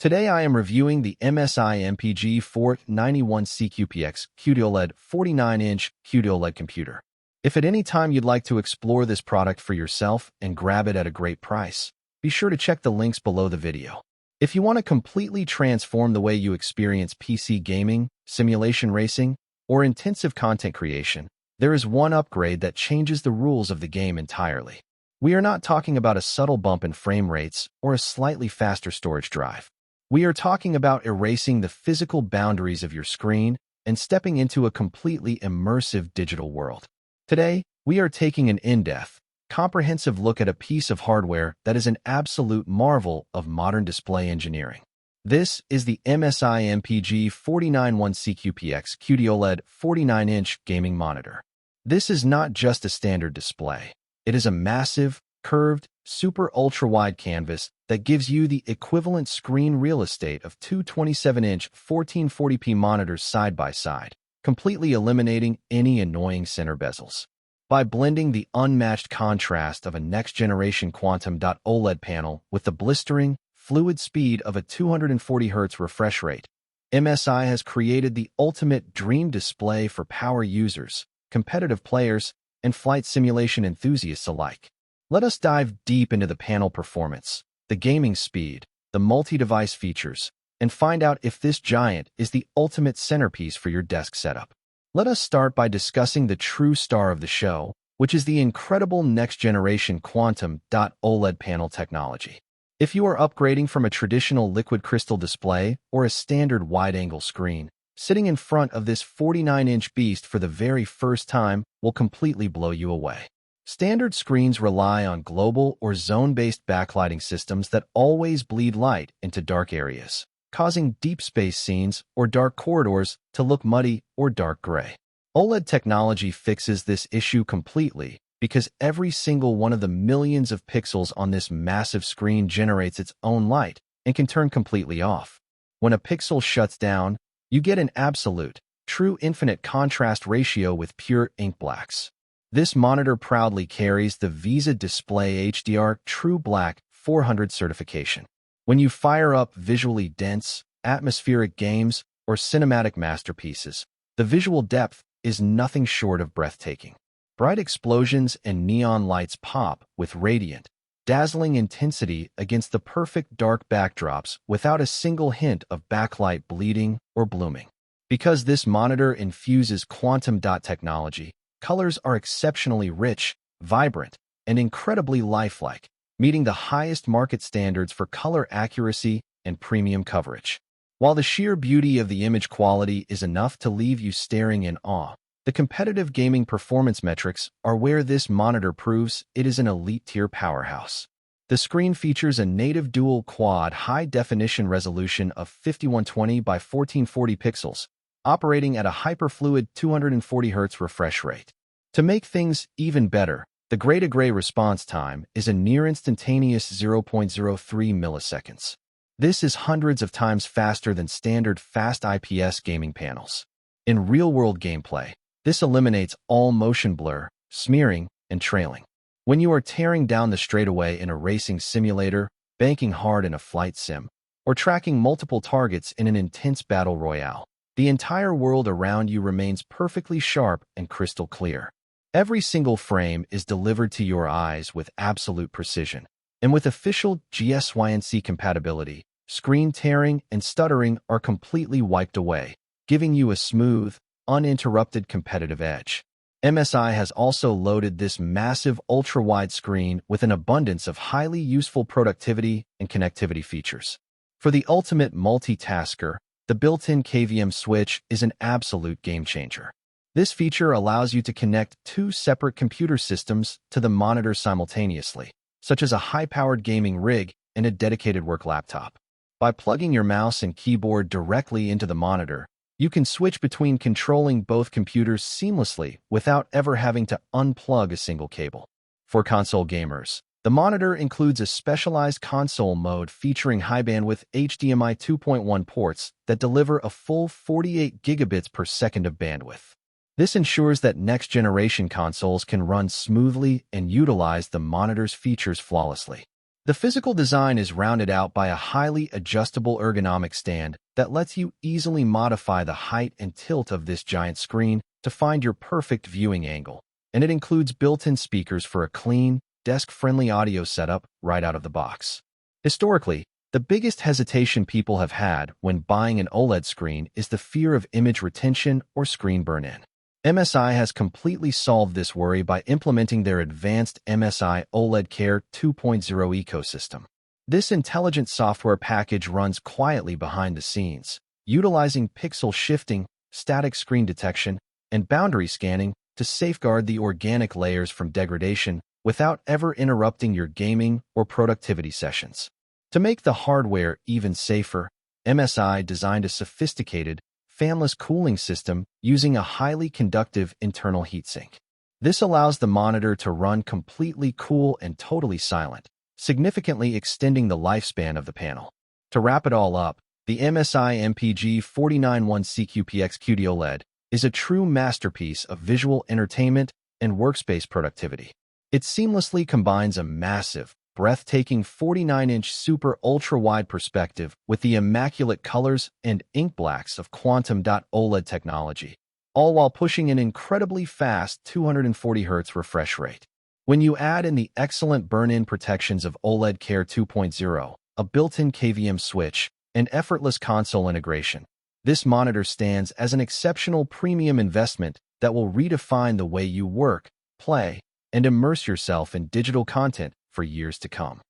Today I am reviewing the MSI MPG 491CQPX QD-OLED 49-inch QD-OLED computer. If at any time you'd like to explore this product for yourself and grab it at a great price, be sure to check the links below the video. If you want to completely transform the way you experience PC gaming, simulation racing, or intensive content creation, there is one upgrade that changes the rules of the game entirely. We are not talking about a subtle bump in frame rates or a slightly faster storage drive. We are talking about erasing the physical boundaries of your screen and stepping into a completely immersive digital world. Today, we are taking an in-depth, comprehensive look at a piece of hardware that is an absolute marvel of modern display engineering. This is the MSI MPG 491CQPX QD-OLED 49-inch gaming monitor. This is not just a standard display. It is a massive, curved, super ultra-wide canvas that gives you the equivalent screen real estate of two 27-inch 1440p monitors side by side, completely eliminating any annoying center bezels. By blending the unmatched contrast of a next-generation Quantum Dot OLED panel with the blistering, fluid speed of a 240Hz refresh rate, MSI has created the ultimate dream display for power users, competitive players, and flight simulation enthusiasts alike. Let us dive deep into the panel performance, the gaming speed, the multi-device features, and find out if this giant is the ultimate centerpiece for your desk setup. Let us start by discussing the true star of the show, which is the incredible next-generation Quantum Dot OLED panel technology. If you are upgrading from a traditional liquid crystal display or a standard wide-angle screen, sitting in front of this 49-inch beast for the very first time will completely blow you away. Standard screens rely on global or zone-based backlighting systems that always bleed light into dark areas, causing deep space scenes or dark corridors to look muddy or dark gray. OLED technology fixes this issue completely because every single one of the millions of pixels on this massive screen generates its own light and can turn completely off. When a pixel shuts down, you get an absolute, true infinite contrast ratio with pure ink blacks. This monitor proudly carries the Visa Display HDR True Black 400 certification. When you fire up visually dense, atmospheric games or cinematic masterpieces, the visual depth is nothing short of breathtaking. Bright explosions and neon lights pop with radiant, dazzling intensity against the perfect dark backdrops without a single hint of backlight bleeding or blooming. Because this monitor infuses quantum dot technology, colors are exceptionally rich, vibrant, and incredibly lifelike, meeting the highest market standards for color accuracy and premium coverage. While the sheer beauty of the image quality is enough to leave you staring in awe, the competitive gaming performance metrics are where this monitor proves it is an elite-tier powerhouse. The screen features a native dual-quad high-definition resolution of 5120 by 1440 pixels, operating at a hyperfluid 240Hz refresh rate. To make things even better, the gray-to-gray response time is a near-instantaneous 0.03 milliseconds. This is hundreds of times faster than standard fast IPS gaming panels. In real-world gameplay, this eliminates all motion blur, smearing, and trailing. When you are tearing down the straightaway in a racing simulator, banking hard in a flight sim, or tracking multiple targets in an intense battle royale, the entire world around you remains perfectly sharp and crystal clear. Every single frame is delivered to your eyes with absolute precision, and with official GSYNC compatibility, screen tearing and stuttering are completely wiped away, giving you a smooth, uninterrupted competitive edge. MSI has also loaded this massive ultra-wide screen with an abundance of highly useful productivity and connectivity features. For the ultimate multitasker, the built-in KVM switch is an absolute game-changer. This feature allows you to connect two separate computer systems to the monitor simultaneously, such as a high-powered gaming rig and a dedicated work laptop. By plugging your mouse and keyboard directly into the monitor, you can switch between controlling both computers seamlessly without ever having to unplug a single cable. For console gamers, the monitor includes a specialized console mode featuring high-bandwidth HDMI 2.1 ports that deliver a full 48 gigabits per second of bandwidth. This ensures that next-generation consoles can run smoothly and utilize the monitor's features flawlessly. The physical design is rounded out by a highly adjustable ergonomic stand that lets you easily modify the height and tilt of this giant screen to find your perfect viewing angle. And it includes built-in speakers for a clean, desk-friendly audio setup right out of the box. Historically, the biggest hesitation people have had when buying an OLED screen is the fear of image retention or screen burn-in. MSI has completely solved this worry by implementing their advanced MSI OLED Care 2.0 ecosystem. This intelligent software package runs quietly behind the scenes, utilizing pixel shifting, static screen detection, and boundary scanning to safeguard the organic layers from degradation without ever interrupting your gaming or productivity sessions. To make the hardware even safer, MSI designed a sophisticated, fanless cooling system using a highly conductive internal heatsink. This allows the monitor to run completely cool and totally silent, significantly extending the lifespan of the panel. To wrap it all up, the MSI MPG 491CQPX QD-OLED is a true masterpiece of visual entertainment and workspace productivity. It seamlessly combines a massive, breathtaking 49-inch super ultra-wide perspective with the immaculate colors and ink blacks of Quantum Dot OLED technology, all while pushing an incredibly fast 240Hz refresh rate. When you add in the excellent burn-in protections of OLED Care 2.0, a built-in KVM switch, and effortless console integration, this monitor stands as an exceptional premium investment that will redefine the way you work, play, and immerse yourself in digital content for years to come.